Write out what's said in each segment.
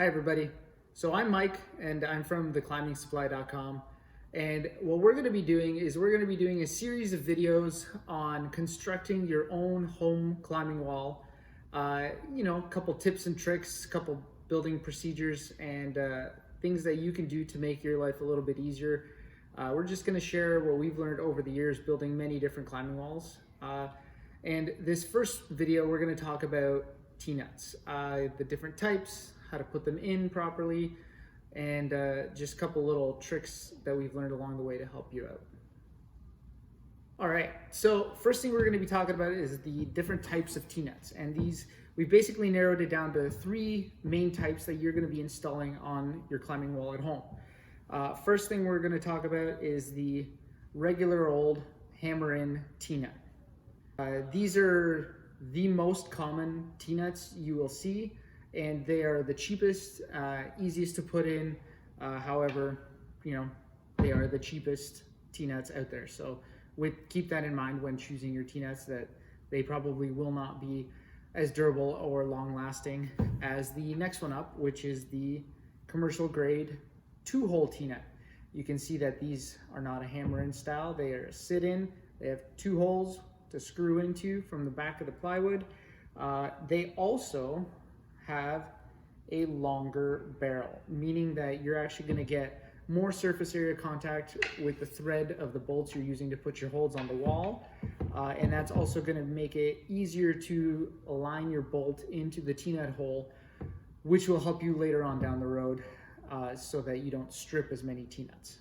Hi everybody. So I'm Mike and I'm from theclimbingsupply.com, and what we're going to be doing is we're going to be doing a series of videos on constructing your own home climbing wall. A couple tips and tricks, a couple building procedures, and things that you can do to make your life a little bit easier. We're just going to share what we've learned over the years building many different climbing walls. And this first video, we're going to talk about Tnuts, the different types, how to put them in properly, and just a couple little tricks that we've learned along the way to help you out. All right, so first thing we're going to be talking about is the different types of Tnuts, and these we've basically narrowed it down to three main types that you're going to be installing on your climbing wall at home. First thing we're going to talk about is the regular old hammer-in Tnut. These are the most common Tnuts you will see, and they are the cheapest, easiest to put in. However, they are the cheapest Tnuts out there. So keep that in mind when choosing your Tnuts, that they probably will not be as durable or long lasting as the next one up, which is the commercial grade 2-hole Tnut. You can see that these are not a hammer-in style. They are a sit-in. They have 2 holes to screw into from the back of the plywood. They also have a longer barrel, meaning that you're actually going to get more surface area contact with the thread of the bolts you're using to put your holes on the wall. And that's also going to make it easier to align your bolt into the Tnut hole, which will help you later on down the road so that you don't strip as many Tnuts.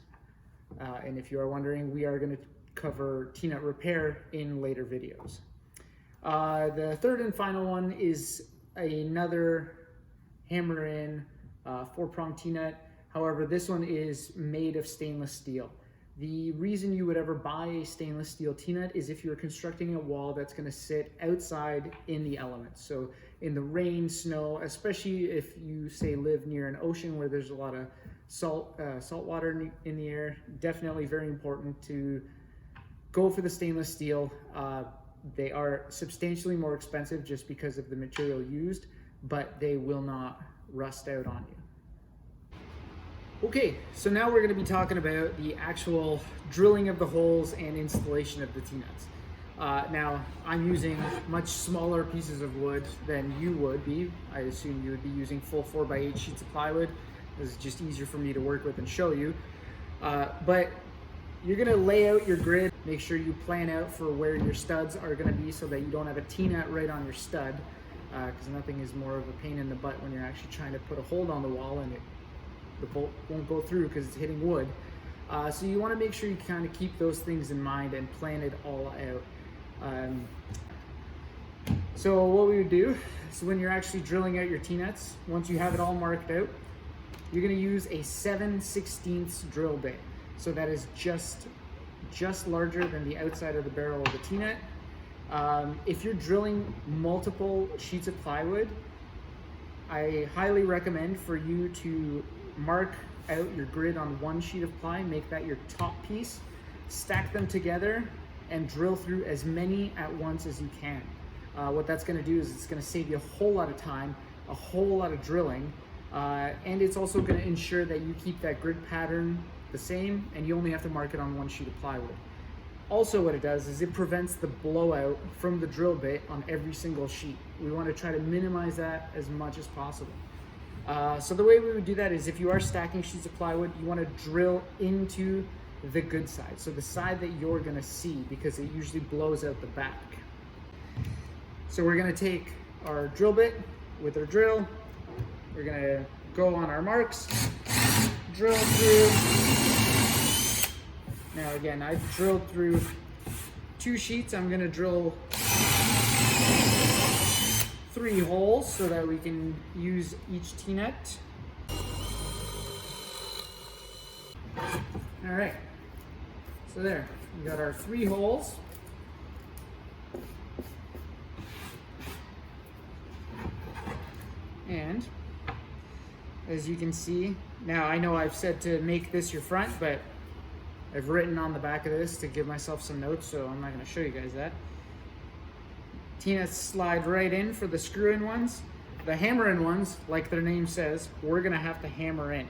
And if you are wondering, we are going to cover Tnut repair in later videos. The third and final one is another hammer-in 4-prong Tnut. However, this one is made of stainless steel. The reason you would ever buy a stainless steel Tnut is if you're constructing a wall that's going to sit outside in the elements. So in the rain, snow, especially if you say live near an ocean where there's a lot of salt water in the air, definitely very important to go for the stainless steel. They are substantially more expensive just because of the material used, but they will not rust out on you. Okay, so now we're going to be talking about the actual drilling of the holes and installation of the Tnuts. Now, I'm using much smaller pieces of wood than you would be. I assume you would be using full 4x8 sheets of plywood. This is just easier for me to work with and show you. But you're going to lay out your grid. Make sure you plan out for where your studs are going to be so that you don't have a Tnut right on your stud, because nothing is more of a pain in the butt when you're actually trying to put a hold on the wall and the bolt won't go through because it's hitting wood. So you want to make sure you kind of keep those things in mind and plan it all out. So what we would do is when you're actually drilling out your Tnuts, once you have it all marked out, you're going to use a 7/16 drill bit. So that is just larger than the outside of the barrel of the Tnut. If you're drilling multiple sheets of plywood, I highly recommend for you to mark out your grid on one sheet of ply, make that your top piece, stack them together, and drill through as many at once as you can. What that's going to do is it's going to save you a whole lot of time, a whole lot of drilling, and it's also going to ensure that you keep that grid pattern the same, and you only have to mark it on one sheet of plywood. Also, what it does is it prevents the blowout from the drill bit on every single sheet. We want to try to minimize that as much as possible. So the way we would do that is if you are stacking sheets of plywood, you want to drill into the good side, so the side that you're going to see, because it usually blows out the back. So we're going to take our drill bit with our drill. We're going to go on our marks, drill through. Now again, I've drilled through 2 sheets. I'm going to drill 3 holes so that we can use each Tnut. All right, so there, we got our 3 holes. And as you can see, now I know I've said to make this your front, but I've written on the back of this to give myself some notes, so I'm not going to show you guys that. Tnuts slide right in for the screw-in ones. The hammer-in ones, like their name says, we're gonna have to hammer in.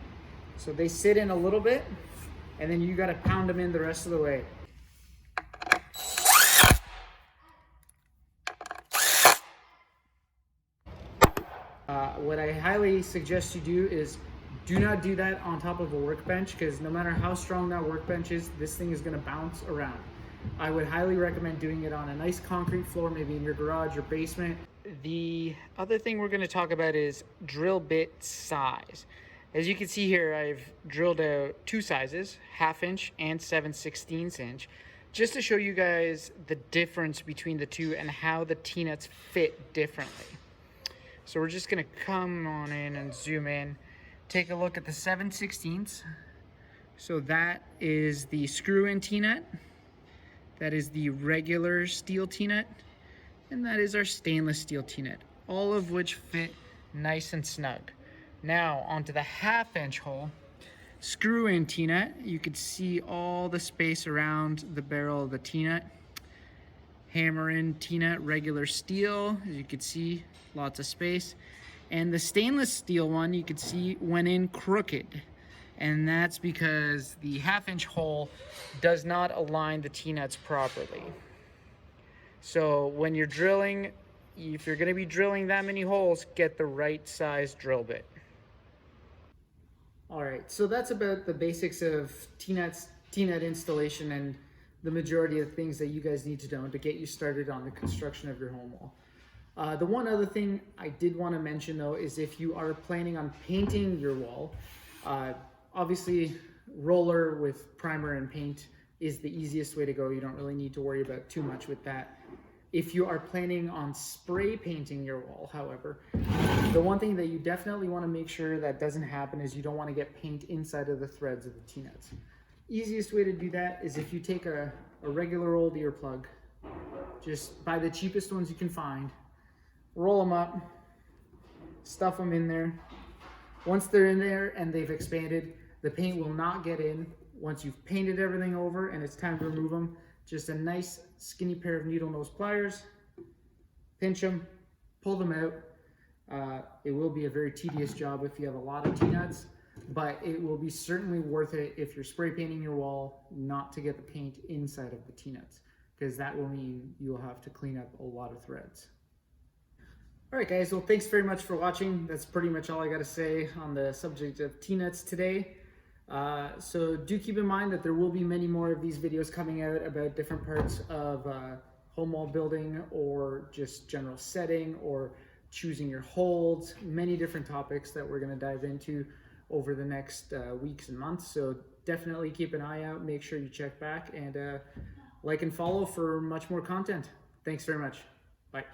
So they sit in a little bit, and then you gotta pound them in the rest of the way. What I highly suggest you do is do not do that on top of a workbench, because no matter how strong that workbench is, this thing is gonna bounce around. I would highly recommend doing it on a nice concrete floor, maybe in your garage or basement. The other thing we're gonna talk about is drill bit size. As you can see here, I've drilled out two sizes, 1/2 inch and 7/16 inch, just to show you guys the difference between the two and how the Tnuts fit differently. So we're just gonna come on in and zoom in, take a look at the 7/16. So that is the screw-in Tnut, that is the regular steel Tnut, and that is our stainless steel Tnut, all of which fit nice and snug. Now onto the 1/2 inch hole, screw-in Tnut. You can see all the space around the barrel of the Tnut. Hammer-in Tnut, regular steel, as you can see, lots of space. And the stainless steel one, you can see, went in crooked. And that's because the 1/2 inch hole does not align the Tnuts properly. So when you're drilling, if you're gonna be drilling that many holes, get the right size drill bit. All right, so that's about the basics of Tnut installation and the majority of things that you guys need to know to get you started on the construction of your home wall. The one other thing I did want to mention though is if you are planning on painting your wall, obviously roller with primer and paint is the easiest way to go. You don't really need to worry about too much with that. If you are planning on spray painting your wall, however, the one thing that you definitely want to make sure that doesn't happen is you don't want to get paint inside of the threads of the Tnuts. Easiest way to do that is if you take a regular old earplug, just buy the cheapest ones you can find, roll them up, stuff them in there. Once they're in there and they've expanded, the paint will not get in. Once you've painted everything over and it's time to remove them, just a nice skinny pair of needle nose pliers, pinch them, pull them out. It will be a very tedious job if you have a lot of Tnuts, but it will be certainly worth it if you're spray painting your wall not to get the paint inside of the Tnuts, because that will mean you'll have to clean up a lot of threads. All right, guys, well, thanks very much for watching. That's pretty much all I got to say on the subject of Tnuts today. So do keep in mind that there will be many more of these videos coming out about different parts of home wall building, or just general setting, or choosing your holds, many different topics that we're going to dive into over the next weeks and months. So definitely keep an eye out, make sure you check back, and like and follow for much more content. Thanks very much. Bye.